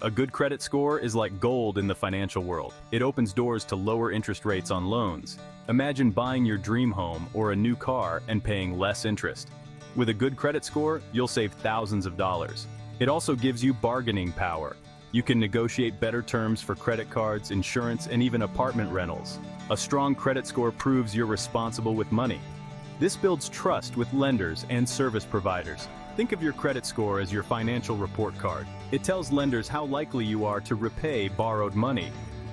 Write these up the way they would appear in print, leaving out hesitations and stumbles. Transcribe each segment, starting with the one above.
A good credit score is like gold in the financial world. It opens doors to lower interest rates on loans. Imagine buying your dream home or a new car and paying less interest. With a good credit score, you'll save thousands of dollars. It also gives you bargaining power. You can negotiate better terms for credit cards, insurance, and even apartment rentals. A strong credit score proves you're responsible with money. This builds trust with lenders and service providers. Think of your credit score as your financial report card. It tells lenders how likely you are to repay borrowed money.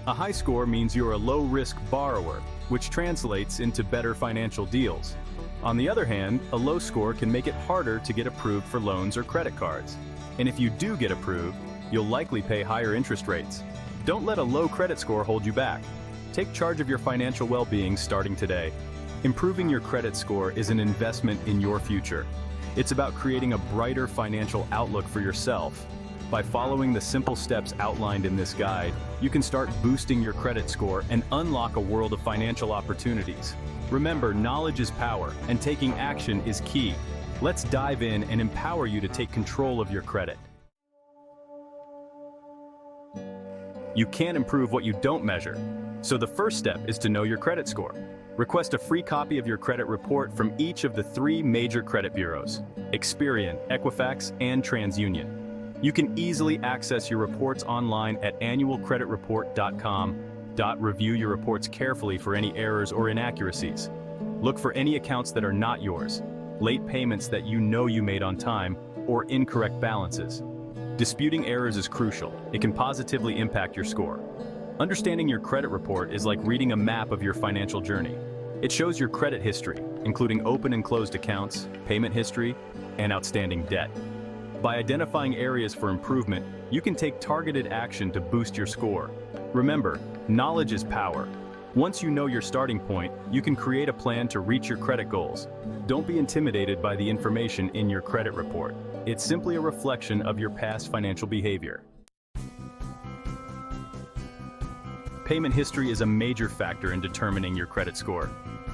A high score means you're a low-risk borrower, which translates into better financial deals. On the other hand, a low score can make it harder to get approved for loans or credit cards. And if you do get approved, you'll likely pay higher interest rates. Don't let a low credit score hold you back. Take charge of your financial well-being starting today. Improving your credit score is an investment in your future. It's about creating a brighter financial outlook for yourself. By following the simple steps outlined in this guide, you can start boosting your credit score and unlock a world of financial opportunities. Remember, knowledge is power, and taking action is key. Let's dive in and empower you to take control of your credit. You can't improve what you don't measure. So the first step is to know your credit score. Request a free copy of your credit report from each of the 3 major credit bureaus: Experian, Equifax, and TransUnion. You can easily access your reports online at annualcreditreport.com. Review your reports carefully for any errors or inaccuracies. Look for any accounts that are not yours, late payments that you know you made on time, or incorrect balances. Disputing errors is crucial. It can positively impact your score. Understanding your credit report is like reading a map of your financial journey. It shows your credit history, including open and closed accounts, payment history, and outstanding debt. By identifying areas for improvement, you can take targeted action to boost your score. Remember, knowledge is power. Once you know your starting point, you can create a plan to reach your credit goals. Don't be intimidated by the information in your credit report. It's simply a reflection of your past financial behavior. Payment history is a major factor in determining your credit score.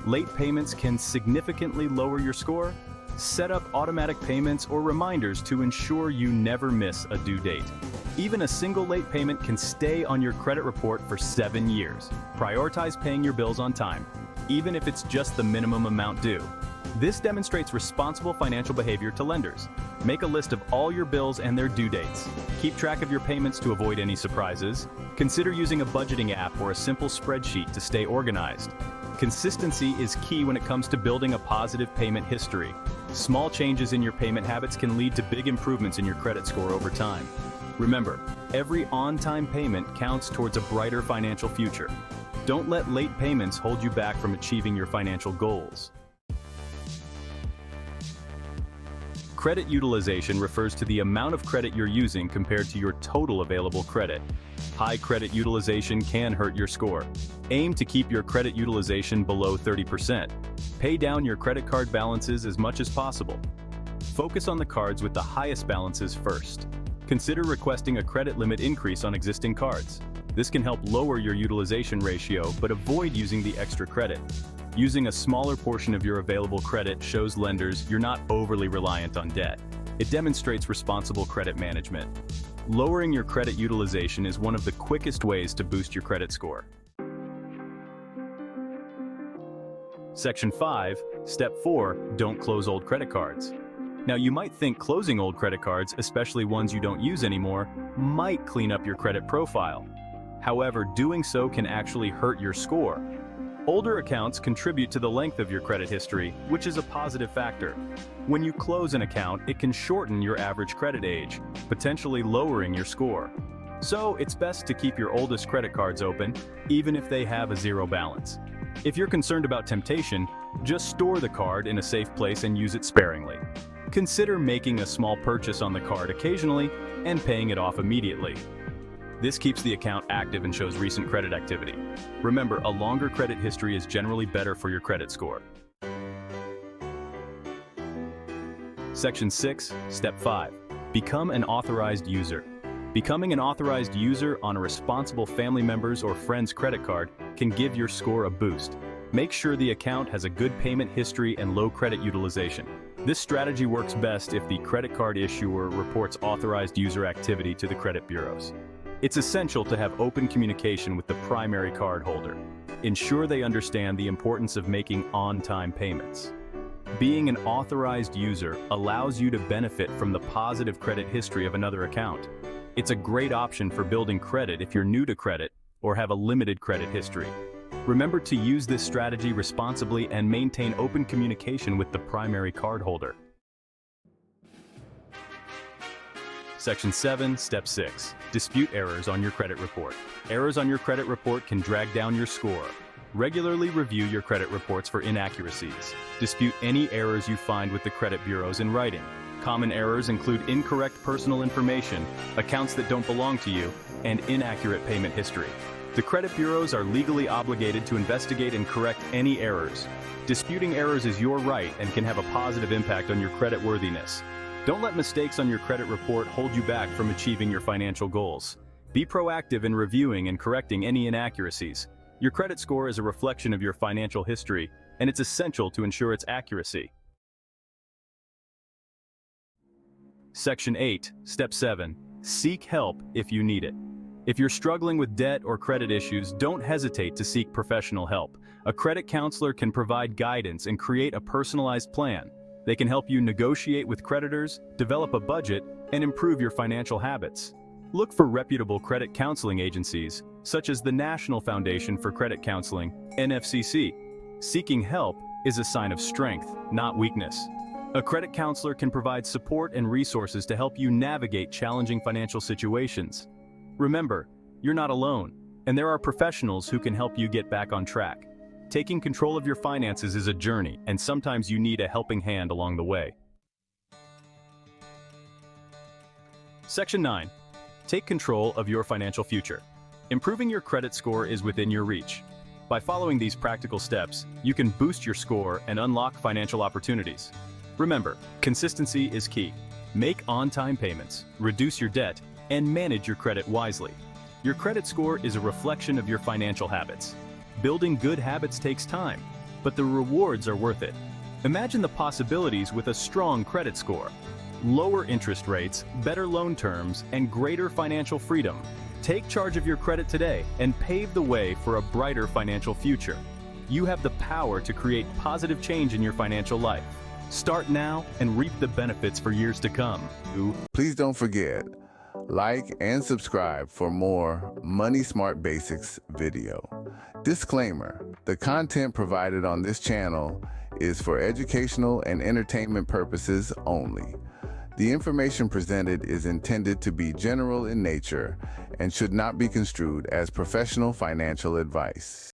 Late payments can significantly lower your score. Set up automatic payments or reminders to ensure you never miss a due date. Even a single late payment can stay on your credit report for 7 years. Prioritize paying your bills on time, even if it's just the minimum amount due. This demonstrates responsible financial behavior to lenders. Make a list of all your bills and their due dates. Keep track of your payments to avoid any surprises. Consider using a budgeting app or a simple spreadsheet to stay organized. Consistency is key when it comes to building a positive payment history. Small changes in your payment habits can lead to big improvements in your credit score over time. Remember, every on-time payment counts towards a brighter financial future. Don't let late payments hold you back from achieving your financial goals. Credit utilization refers to the amount of credit you're using compared to your total available credit. High credit utilization can hurt your score. Aim to keep your credit utilization below 30%. Pay down your credit card balances as much as possible. Focus on the cards with the highest balances first. Consider requesting a credit limit increase on existing cards. This can help lower your utilization ratio, but avoid using the extra credit. Using a smaller portion of your available credit shows lenders you're not overly reliant on debt. It demonstrates responsible credit management. Lowering your credit utilization is one of the quickest ways to boost your credit score. Section 5, Step 4, Don't close old credit cards. Now, you might think closing old credit cards, especially ones you don't use anymore, might clean up your credit profile. However, doing so can actually hurt your score. Older accounts contribute to the length of your credit history, which is a positive factor. When you close an account, it can shorten your average credit age, potentially lowering your score. So it's best to keep your oldest credit cards open, even if they have a zero balance. If you're concerned about temptation, just store the card in a safe place and use it sparingly. Consider making a small purchase on the card occasionally and paying it off immediately. This keeps the account active and shows recent credit activity. Remember, a longer credit history is generally better for your credit score. Section 6, Step 5, Become an authorized user. Becoming an authorized user on a responsible family member's or friend's credit card can give your score a boost. Make sure the account has a good payment history and low credit utilization. This strategy works best if the credit card issuer reports authorized user activity to the credit bureaus. It's essential to have open communication with the primary cardholder. Ensure they understand the importance of making on-time payments. Being an authorized user allows you to benefit from the positive credit history of another account. It's a great option for building credit if you're new to credit or have a limited credit history. Remember to use this strategy responsibly and maintain open communication with the primary cardholder. Section 7, Step 6. Dispute errors on your credit report. Errors on your credit report can drag down your score. Regularly review your credit reports for inaccuracies. Dispute any errors you find with the credit bureaus in writing. Common errors include incorrect personal information, accounts that don't belong to you, and inaccurate payment history. The credit bureaus are legally obligated to investigate and correct any errors. Disputing errors is your right and can have a positive impact on your credit worthiness. Don't let mistakes on your credit report hold you back from achieving your financial goals. Be proactive in reviewing and correcting any inaccuracies. Your credit score is a reflection of your financial history, and it's essential to ensure its accuracy. Section 8, Step 7. Seek help if you need it. If you're struggling with debt or credit issues, don't hesitate to seek professional help. A credit counselor can provide guidance and create a personalized plan. They can help you negotiate with creditors, develop a budget, and improve your financial habits. Look for reputable credit counseling agencies, such as the National Foundation for Credit Counseling, NFCC. Seeking help is a sign of strength, not weakness. A credit counselor can provide support and resources to help you navigate challenging financial situations. Remember, you're not alone, and there are professionals who can help you get back on track. Taking control of your finances is a journey, and sometimes you need a helping hand along the way. Section 9. Take control of your financial future. Improving your credit score is within your reach. By following these practical steps, you can boost your score and unlock financial opportunities. Remember, consistency is key. Make on-time payments, reduce your debt, and manage your credit wisely. Your credit score is a reflection of your financial habits. Building good habits takes time, but the rewards are worth it. Imagine the possibilities with a strong credit score. Lower interest rates, better loan terms, and greater financial freedom. Take charge of your credit today and pave the way for a brighter financial future. You have the power to create positive change in your financial life. Start now and reap the benefits for years to come. Please don't forget, like and subscribe for more Money Smart Basics video. Disclaimer: the content provided on this channel is for educational and entertainment purposes only. The information presented is intended to be general in nature and should not be construed as professional financial advice.